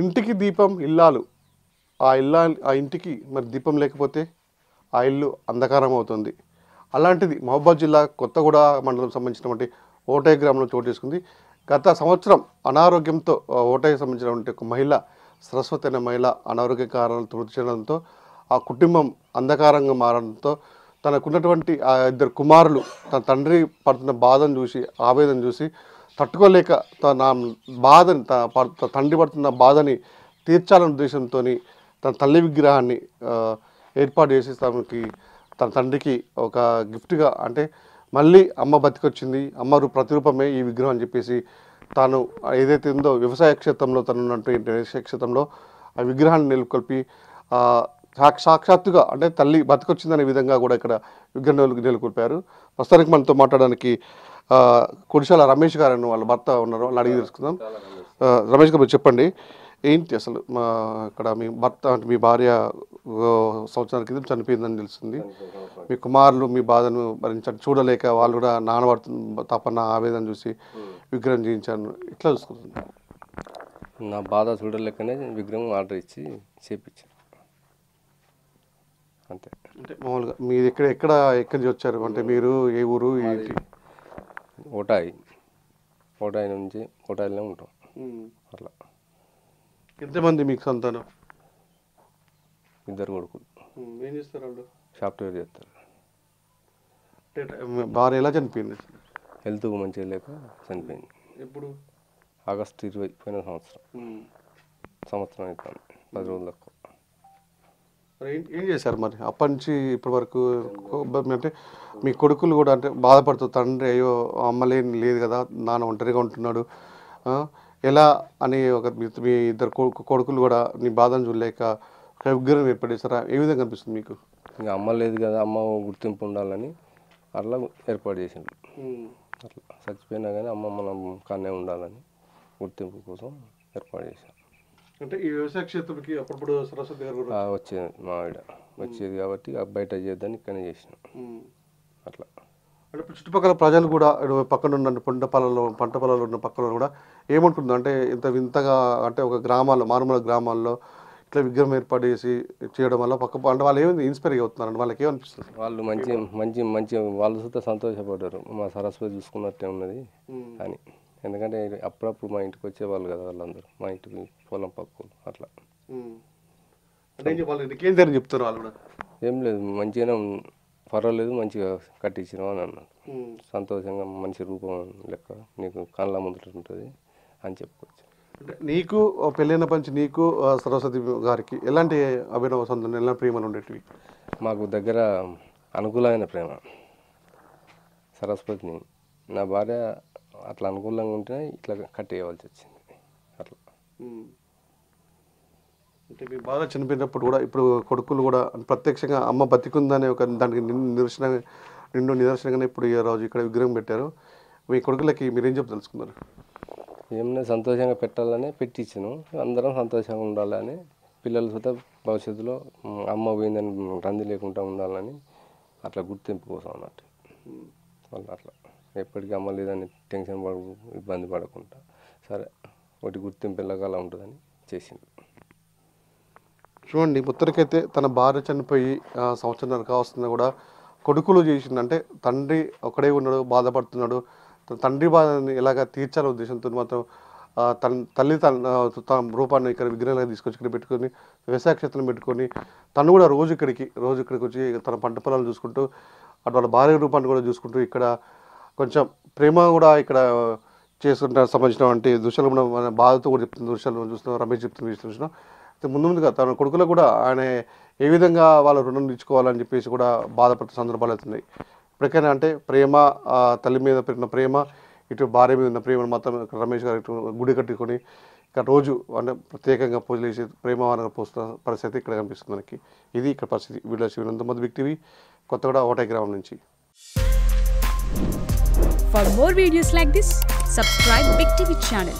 ఇంటికి దీపం ఇల్లాలు, ఆ ఇంటికి మరి దీపం లేకపోతే ఆ ఇల్లు అంధకారం అవుతుంది. అలాంటిది మహబూబాద్ జిల్లా కొత్తగూడ మండలం సంబంధించినటువంటి ఓటై గ్రామంలో చోటు చేసుకుంది. గత సంవత్సరం అనారోగ్యంతో ఓటైకి సంబంధించినటువంటి ఒక మహిళ, సరస్వతి అనే మహిళ అనారోగ్య కారణాలతో మృతి చెందడంతో ఆ కుటుంబం అంధకారంగా మారడంతో తనకున్నటువంటి ఆ ఇద్దరు కుమారులు తన తండ్రి పడుతున్న బాధను చూసి, ఆవేదన చూసి తట్టుకోలేక తన బాధని తండ్రి పడుతున్న బాధని తీర్చాలనే ఉద్దేశంతో తన తల్లి విగ్రహాన్ని ఏర్పాటు చేసి తన తండ్రికి ఒక గిఫ్ట్గా, అంటే మళ్ళీ అమ్మ బతికొచ్చింది, అమ్మ ప్రతిరూపమే ఈ విగ్రహం అని చెప్పేసి తాను ఏదైతే ఉందో వ్యవసాయ క్షేత్రంలో తను ఉన్నటువంటి వ్యవసాయ క్షేత్రంలో ఆ విగ్రహాన్ని నెలకొల్పి సాక్షాత్తుగా అంటే తల్లి బతికొచ్చిందనే విధంగా కూడా ఇక్కడ విగ్రహం నెలకొల్పారు. ప్రస్తుతానికి మనతో మాట్లాడడానికి కుడిశాల రమేష్ గారు అని వాళ్ళ భర్త ఉన్నారు, వాళ్ళు అడిగి తెలుసుకుందాం. రమేష్ గారు చెప్పండి, ఏంటి అసలు ఇక్కడ మీ భర్త అంటే మీ భార్య సంవత్సరాల క్రితం చనిపోయిందని తెలుస్తుంది. మీ కుమారులు మీ బాధను చూడలేక వాళ్ళు కూడా నానబడుతున్న తపన ఆవేదన చూసి విగ్రహం చేయించాను, ఇట్లా చూసుకుంటుంది. నా బాధ చూడలేకనే విగ్రహం ఆర్డర్ ఇచ్చి చేయించాను అంతే. అంటే మామూలుగా మీరు ఎక్కడి నుంచి వచ్చారు, అంటే మీరు ఏ ఊరు ఏంటి? ఓటాయి నుంచి ఓటాయిలో ఉంటాం. అట్లా. ఎంతమంది మీకు సంతానం? 2 కొడుకులు. ఏం చేస్తారు వాళ్ళు? సాఫ్ట్వేర్ చేస్తారు. భార్య ఎలా చనిపోయింది? హెల్త్ మంచిగా లేక చనిపోయింది. ఎప్పుడు? ఆగస్టు 20 పోయిన సంవత్సరం అవుతుంది, 10 రోజులకు. ఏం చేశారు మరి అప్పటి నుంచి ఇప్పటి వరకు? అంటే మీ కొడుకులు కూడా అంటే బాధపడుతూ తండ్రి అయ్యో అమ్మ లేదు కదా, నాన్న ఒంటరిగా ఉంటున్నాడు ఎలా అని మీ 2 కొడుకులు కూడా నీ బాధను చూడలేక విగ్రహం ఏర్పడేసారా? ఏ విధంగా అనిపిస్తుంది మీకు? ఇంకా అమ్మ లేదు కదా, అమ్మ గుర్తింపు ఉండాలని అట్లా ఏర్పాటు చేసిండు. అట్లా చచ్చిపోయినా కానీ అమ్మ మనం కానే ఉండాలని గుర్తింపు కోసం ఏర్పాటు చేశాం. అంటే ఈ వ్యవసాయ క్షేత్రంకి అప్పుడప్పుడు సరస్వతి గారు వచ్చేది, మా ఆవిడ వచ్చేది కాబట్టి బయట చేద్దాన్ని ఇక్కడనే చేసినాం. అట్లా అంటే చుట్టుపక్కల ప్రజలు కూడా పక్కన ఉన్న పంట పొలాలు ఉన్న పక్కన కూడా ఏమనుకుంటుంది అంటే ఇంత వింతగా, అంటే ఒక గ్రామాల్లో మారుమూల గ్రామాల్లో ఇట్లా విగ్రహం ఏర్పాటు చేసి చేయడం వల్ల అంటే వాళ్ళు ఏమైంది ఇన్స్పైర్ అవుతున్నారు, వాళ్ళకి ఏమనిపిస్తుంది? వాళ్ళు మంచి వాళ్ళు సుతా సంతోషపడ్డారు, మా సరస్వతి చూసుకున్నట్టే ఉన్నది అని. ఎందుకంటే అప్పుడప్పుడు మా ఇంటికి వచ్చేవాళ్ళు కదా వాళ్ళందరూ, మా ఇంటికి పొలం పక్కలు అట్లా. చెప్తారు వాళ్ళు కూడా? ఏం లేదు, మంచిగానే పర్వాలేదు, మంచిగా కట్టించినాం అని అన్నారు. సంతోషంగా మంచి రూపం లెక్క నీకు కళ్ళ ముందు ఉంటుంది అని చెప్పుకోవచ్చు. అంటే నీకు పెళ్ళైన పంచి నీకు సరస్వతి గారికి ఎలాంటి అభినవ సంబంధం, ఎలాంటి ప్రేమలు ఉండేటివి? మాకు దగ్గర అనుకూలమైన ప్రేమ సరస్వతిని. నా భార్య అట్లా అనుకూలంగా ఉంటే ఇట్లా కట్టేయవలసి వచ్చింది అట్లా. అంటే మీ బాగా చనిపోయినప్పుడు కూడా ఇప్పుడు కొడుకులు కూడా ప్రత్యక్షంగా అమ్మ బతికుందనే ఒక దానికి నిదర్శనంగానే ఇప్పుడు ఈ రోజు ఇక్కడ విగ్రహం పెట్టారు. మీ కొడుకులకి మీరేం చెప్పి తెలుసుకున్నారు? ఏమన్నా సంతోషంగా పెట్టాలని పెట్టించాను, అందరం సంతోషంగా ఉండాలని, పిల్లల సుతా భవిష్యత్తులో అమ్మ పోయిందని రంది లేకుండా ఉండాలని అట్లా గుర్తింపు కోసం అన్నట్టు. వాళ్ళు అట్లా ఎప్పటికీ అమ్మ లేదని టెన్షన్ ఇబ్బంది పడకుండా సరే ఒకటి గుర్తింపు ఎలాగలా ఉంటుందని చేసింది. చూడండి, ముత్తరికైతే తన భార్య చనిపోయి సంవత్సరాలు కావస్తున్నా కూడా కొడుకులు చేసింది. అంటే తండ్రి ఒకడే ఉన్నాడు, బాధపడుతున్నాడు, తండ్రి బాధని ఎలాగ తీర్చాలనే ఉద్దేశంతో మాత్రం తల్లి తన రూపాన్ని ఇక్కడ విగ్రహాలుగా తీసుకొచ్చి ఇక్కడ పెట్టుకొని వ్యవసాయ క్షేత్రం పెట్టుకొని తను కూడా రోజు ఇక్కడికి వచ్చి తన పంట పొలాలు చూసుకుంటూ అటు వాళ్ళ భార్య రూపాన్ని కూడా చూసుకుంటూ ఇక్కడ కొంచెం ప్రేమ కూడా ఇక్కడ చేసుకుంటానికి సంబంధించినటువంటి దృశ్యాలు కూడా మన బాధతో కూడా చెప్తున్న దృశ్యాలు చూస్తున్నాం, రమేష్ చెప్తున్న విషయం చూసినాం. ముందుగా తన కొడుకులకు కూడా ఆయన ఏ విధంగా వాళ్ళ రుణం తీర్చుకోవాలని చెప్పేసి కూడా బాధపడుతున్న సందర్భాలు అవుతున్నాయి. ఇప్పటికైనా అంటే ప్రేమ, తల్లి మీద పెట్టిన ప్రేమ, ఇటు భార్య మీద ఉన్న ప్రేమను మాత్రం రమేష్ గారు ఇటు గుడి కట్టుకొని ఇక్కడ రోజు అంటే ప్రత్యేకంగా పూజలు చేసి ప్రేమ పోస్తున్న పరిస్థితి ఇక్కడ కనిపిస్తుంది మనకి. ఇది ఇక్కడ పరిస్థితి. వీడియో శివనంతమధు బిగ్ టీవీ, కొత్తగూడ ఓటై గ్రామం నుంచి. For more videos like this, subscribe Big TV channel.